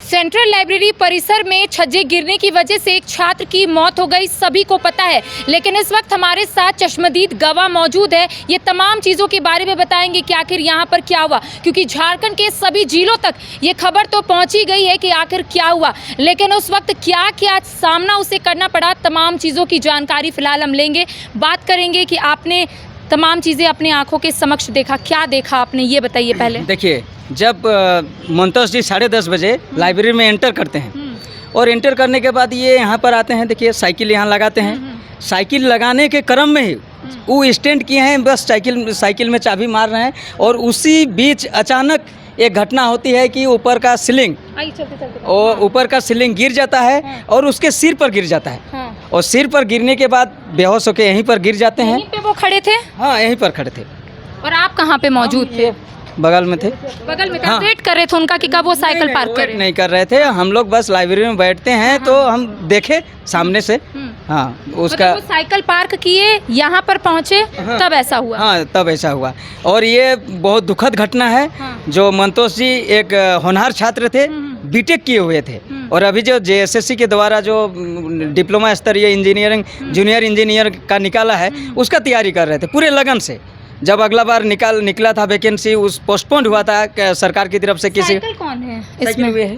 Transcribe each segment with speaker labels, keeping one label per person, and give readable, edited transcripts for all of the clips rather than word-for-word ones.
Speaker 1: Central library परिसर में छज्जे गिरने की वजह से एक छात्र की मौत हो गई, सभी को पता है। लेकिन इस वक्त हमारे साथ चश्मदीद गवाह मौजूद है। ये तमाम चीज़ों के बारे में बताएंगे कि आखिर यहाँ पर क्या हुआ, क्योंकि झारखंड के सभी जिलों तक ये खबर तो पहुँची गई है कि आखिर क्या हुआ, लेकिन उस वक्त क्या क्या सामना उसे करना पड़ा, तमाम चीज़ों की जानकारी फिलहाल हम लेंगे। बात करेंगे कि आपने तमाम चीज़ें अपने आंखों के समक्ष देखा, क्या देखा आपने, ये बताइए पहले।
Speaker 2: देखिए, जब मंतोष जी 10:30 बजे लाइब्रेरी में एंटर करते हैं और एंटर करने के बाद ये यहाँ पर आते हैं। देखिए, साइकिल यहाँ लगाते हैं। साइकिल लगाने के क्रम में ही वो स्टैंड किए हैं, बस साइकिल में चाबी मार रहे हैं और उसी बीच अचानक एक घटना होती है कि ऊपर का सीलिंग और ऊपर का सीलिंग गिर जाता है और उसके सिर पर गिर जाता है। और सिर पर गिरने के बाद बेहोश होकर यहीं पर गिर जाते हैं।
Speaker 1: यहीं पे वो खड़े थे?
Speaker 2: हाँ, यहीं पर खड़े थे।
Speaker 1: और आप कहाँ पे मौजूद थे?
Speaker 2: बगल में थे।
Speaker 1: बगल में थे।
Speaker 2: हाँ।
Speaker 1: वेट कर रहे थे उनका कि कब वो साइकिल पार्क करे?
Speaker 2: नहीं कर रहे थे, हम लोग बस लाइब्रेरी में बैठते हैं तो हम देखे सामने से। हाँ, उसका
Speaker 1: वो साइकिल पार्क किए, यहाँ पर पहुँचे, तब ऐसा हुआ।
Speaker 2: हाँ, तब ऐसा हुआ। और ये बहुत दुखद घटना है। जो मंतोष जी एक होनहार छात्र थे, बीटेक किए हुए थे और अभी जो जेएसएससी के द्वारा जो डिप्लोमा स्तरीय इंजीनियरिंग जूनियर इंजीनियर का निकाला है, उसका तैयारी कर रहे थे पूरे लगन से। जब अगला बार निकला था वैकेंसी, उस पोस्टपोन्ड हुआ था सरकार की तरफ से। किसी
Speaker 1: साइकिल कौन है
Speaker 2: साइकिल
Speaker 1: इसमें?
Speaker 2: हुए है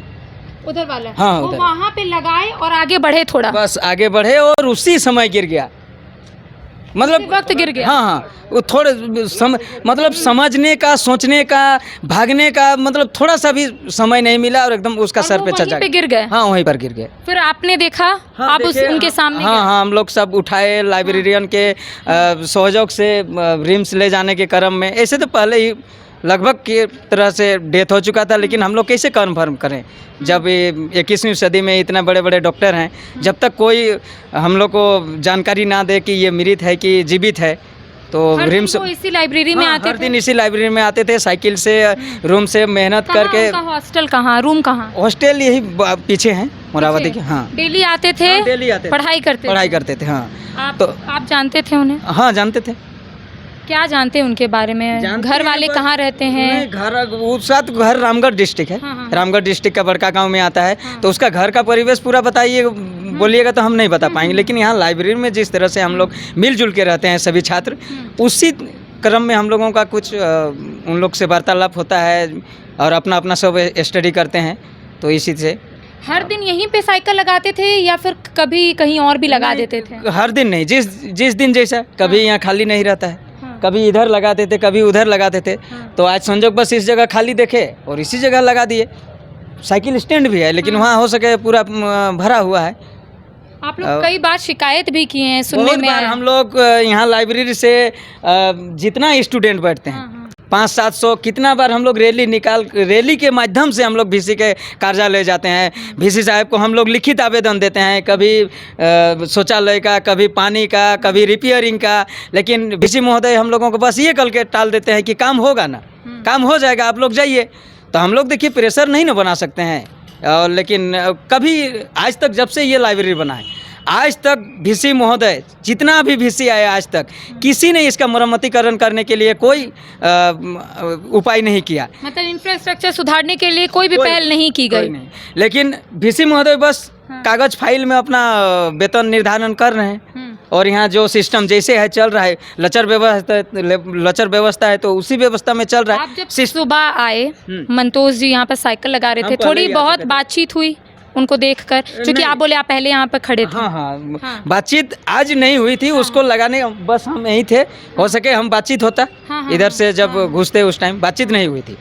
Speaker 1: उधर वाला।
Speaker 2: हाँ,
Speaker 1: वो
Speaker 2: उधर।
Speaker 1: वहाँ पे लगाए और आगे बढ़े थोड़ा,
Speaker 2: बस आगे बढ़े और उसी समय गिर गया। मतलब
Speaker 1: उसी वक्त गिर गया।
Speaker 2: हाँ, वो थोड़े मतलब समझने का, सोचने का, भागने का मतलब थोड़ा सा भी समय नहीं मिला और एकदम उसका सर पे चढ़ा।
Speaker 1: गिर गए।
Speaker 2: हाँ, वहीं पर गिर गए।
Speaker 1: फिर आपने देखा?
Speaker 2: हाँ,
Speaker 1: आप
Speaker 2: देखे,
Speaker 1: उनके सामने
Speaker 2: हाँ
Speaker 1: गए?
Speaker 2: हाँ, हम लोग सब उठाए, लाइब्रेरियन के सहयोग से रिम्स ले जाने के क्रम में। ऐसे तो पहले ही लगभग की तरह से डेथ हो चुका था, लेकिन हम लोग कैसे कन्फर्म करें जब 21वीं सदी में इतना बड़े बड़े डॉक्टर हैं, जब तक कोई हम लोग को जानकारी ना दे कि ये मृत है कि जीवित है। तो रिम्स
Speaker 1: इसी लाइब्रेरी में आते
Speaker 2: हर
Speaker 1: थे?
Speaker 2: दिन इसी लाइब्रेरी में आते थे, साइकिल से रूम से मेहनत करके।
Speaker 1: हॉस्टल कहाँ, रूम कहाँ?
Speaker 2: हॉस्टल यही पीछे है मोरावती के। हाँ,
Speaker 1: डेली आते थे?
Speaker 2: हाँ, डेली आते थे। पढ़ाई करते थे। हाँ,
Speaker 1: आप जानते थे उन्हें?
Speaker 2: हाँ, जानते थे।
Speaker 1: क्या जानते हैं उनके बारे में? घर वाले कहाँ रहते हैं?
Speaker 2: घर उसका तो घर रामगढ़ डिस्ट्रिक्ट है। रामगढ़ डिस्ट्रिक्ट का बड़का गांव में आता है। तो उसका घर का परिवेश पूरा बताइए, बोलिएगा तो हम नहीं बता पाएंगे। लेकिन यहाँ लाइब्रेरी में जिस तरह से हम लोग मिलजुल के रहते हैं सभी छात्र, उसी क्रम में हम लोगों का कुछ उन लोग से वार्तालाप होता है और अपना अपना सब स्टडी करते हैं। तो इसी से
Speaker 1: हर दिन यहीं पे साइकिल लगाते थे या फिर कभी कहीं और भी लगा देते थे?
Speaker 2: हर दिन नहीं, जिस दिन जैसा। कभी यहाँ खाली नहीं रहता है, कभी इधर लगाते थे, कभी उधर लगाते थे। तो आज संजोग बस इस जगह खाली देखे और इसी जगह लगा दिए। साइकिल स्टैंड भी है, लेकिन वहाँ हो सके पूरा भरा हुआ है।
Speaker 1: आप लोग कई बार शिकायत भी किए हैं, सुनने में आया।
Speaker 2: हम लोग यहाँ लाइब्रेरी से जितना स्टूडेंट बैठते हैं 500-700, कितना बार हम लोग रैली के माध्यम से हम लोग VC के कार्यालय जाते हैं। VC साहब को हम लोग लिखित आवेदन देते हैं, कभी शौचालय का, कभी पानी का, कभी रिपेयरिंग का। लेकिन VC महोदय हम लोगों को बस ये कल के टाल देते हैं कि काम होगा ना, काम हो जाएगा, आप लोग जाइए। तो हम लोग देखिए प्रेशर नहीं ना बना सकते हैं। लेकिन कभी आज तक जब से ये लाइब्रेरी बना है, आज तक VC महोदय जितना भी VC आया आज तक किसी ने इसका मरम्मतीकरण करने के लिए कोई उपाय नहीं किया। मतलब
Speaker 1: इंफ्रास्ट्रक्चर सुधारने के लिए कोई भी पहल नहीं की गई।
Speaker 2: लेकिन VC महोदय बस कागज फाइल में अपना वेतन निर्धारण कर रहे हैं। और यहाँ जो सिस्टम जैसे है चल रहा है, लचर व्यवस्था है तो उसी व्यवस्था में चल रहा है।
Speaker 1: आप जब सुबह आए, मंतोष जी यहाँ पर साइकिल लगा रहे थे, थोड़ी बहुत बातचीत हुई उनको देखकर? क्योंकि आप बोले आप पहले यहाँ पर खड़े थे।
Speaker 2: हाँ, बातचीत आज नहीं हुई थी। उसको लगाने बस हम यहीं थे, हो सके हम बातचीत होता। इधर से जब घुसते उस टाइम बातचीत नहीं हुई थी,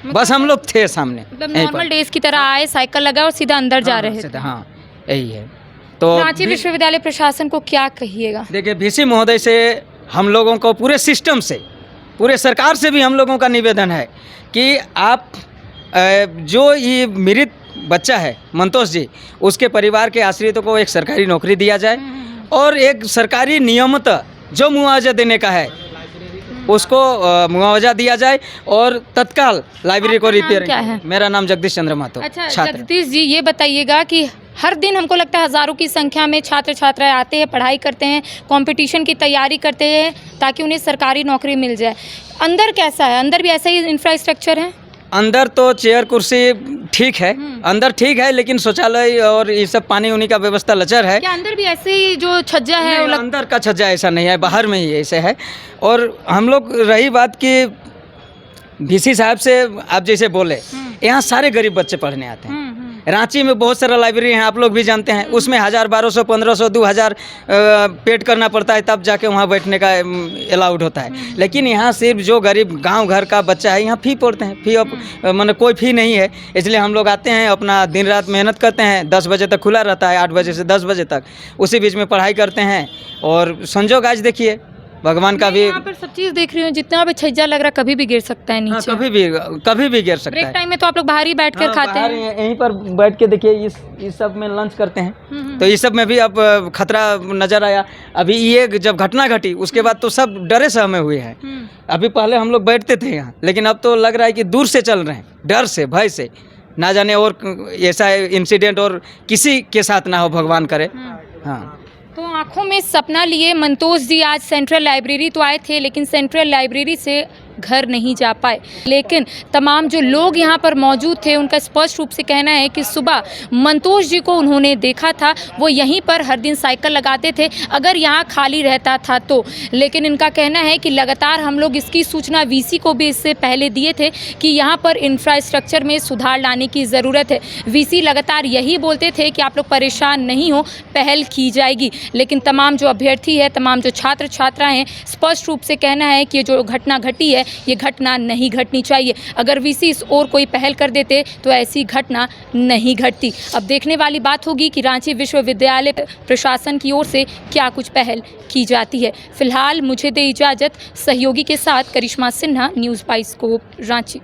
Speaker 2: बस हम लोग थे सामने।
Speaker 1: मतलब नॉर्मल डेज की तरह आए, साइकिल लगा और सीधा अंदर जा रहे थे।
Speaker 2: हाँ, यही है। तो
Speaker 1: रांची विश्वविद्यालय प्रशासन को क्या कहिएगा?
Speaker 2: देखिए, VC महोदय से हम लोगों को पूरे सिस्टम से, पूरे सरकार से भी हम लोगों का निवेदन है कि आप जो ये मृत बच्चा है मंतोष जी, उसके परिवार के आश्रितों को एक सरकारी नौकरी दिया जाए और एक सरकारी नियमित जो मुआवजा देने का है उसको मुआवजा दिया जाए और तत्काल लाइब्रेरी को रिपेयर।
Speaker 1: क्या है?
Speaker 2: मेरा नाम जगदीश चंद्र महतो।
Speaker 1: अच्छा जगदीश जी, ये बताइएगा कि हर दिन हमको लगता है हज़ारों की संख्या में छात्र छात्राएं आते हैं, पढ़ाई करते हैं, कंपटीशन की तैयारी करते हैं ताकि उन्हें सरकारी नौकरी मिल जाए। अंदर कैसा है? अंदर भी ऐसा ही इंफ्रास्ट्रक्चर है?
Speaker 2: अंदर तो चेयर कुर्सी ठीक है, अंदर ठीक है, लेकिन शौचालय और ये सब पानी उनी का व्यवस्था लचर है।
Speaker 1: क्या अंदर भी ऐसे ही जो छज्जा है वो
Speaker 2: नहीं, अंदर का छज्जा ऐसा नहीं है, बाहर में ही ऐसे है। और हम लोग रही बात कि VC साहब से आप जैसे बोले, यहाँ सारे गरीब बच्चे पढ़ने आते हैं। रांची में बहुत सारा लाइब्रेरी है, आप लोग भी जानते हैं, उसमें 1000, 1200, 1500, 2000 पेड करना पड़ता है, तब जाके वहाँ बैठने का अलाउड होता है। लेकिन यहाँ सिर्फ जो गरीब गांव घर का बच्चा है, यहाँ फ़ी पड़ते हैं, फ़ी मतलब कोई फ़ी नहीं है। इसलिए हम लोग आते हैं, अपना दिन रात मेहनत करते हैं, 10 बजे तक खुला रहता है, 8 बजे से 10 बजे तक, उसी बीच में पढ़ाई करते हैं। और संजोग आज देखिए, भगवान का भी
Speaker 1: यहाँ पर सब चीज़ देख रही हूँ, जितना भी छज्जा लग रहा है कभी भी गिर सकता है
Speaker 2: हाँ,
Speaker 1: नीचे।
Speaker 2: कभी भी गिर सकता
Speaker 1: ब्रेक
Speaker 2: है।
Speaker 1: टाइम में तो आप लोग बाहर ही बैठ कर
Speaker 2: हाँ,
Speaker 1: खाते
Speaker 2: बाहर
Speaker 1: हैं।
Speaker 2: यहीं पर बैठ के देखिए, इस सब में लंच करते हैं। तो इस सब में भी अब खतरा नज़र आया। अभी ये जब घटना घटी उसके बाद तो सब डरे सहमे हुए हैं। अभी पहले हम लोग बैठते थे यहाँ, लेकिन अब तो लग रहा है कि दूर से चल रहे हैं, डर से, भय से, ना जाने और ऐसा इंसिडेंट और किसी के साथ ना हो, भगवान करे। हाँ,
Speaker 1: तो आंखों में सपना लिए मंतोष जी आज सेंट्रल लाइब्रेरी तो आए थे, लेकिन सेंट्रल लाइब्रेरी से घर नहीं जा पाए। लेकिन तमाम जो लोग यहाँ पर मौजूद थे उनका स्पष्ट रूप से कहना है कि सुबह मंतोष जी को उन्होंने देखा था, वो यहीं पर हर दिन साइकिल लगाते थे अगर यहाँ खाली रहता था तो। लेकिन इनका कहना है कि लगातार हम लोग इसकी सूचना VC को भी इससे पहले दिए थे कि यहाँ पर इंफ्रास्ट्रक्चर में सुधार लाने की ज़रूरत है। VC लगातार यही बोलते थे कि आप लोग परेशान नहीं हो, पहल की जाएगी। लेकिन तमाम जो अभ्यर्थी है, तमाम जो छात्र छात्राएँ हैं, स्पष्ट रूप से कहना है कि जो घटना घटी है ये घटना नहीं घटनी चाहिए। अगर VC इस और कोई पहल कर देते तो ऐसी घटना नहीं घटती। अब देखने वाली बात होगी कि रांची विश्वविद्यालय प्रशासन की ओर से क्या कुछ पहल की जाती है। फिलहाल मुझे दे इजाज़त, सहयोगी के साथ करिश्मा सिन्हा, न्यूज़ 22 रांची।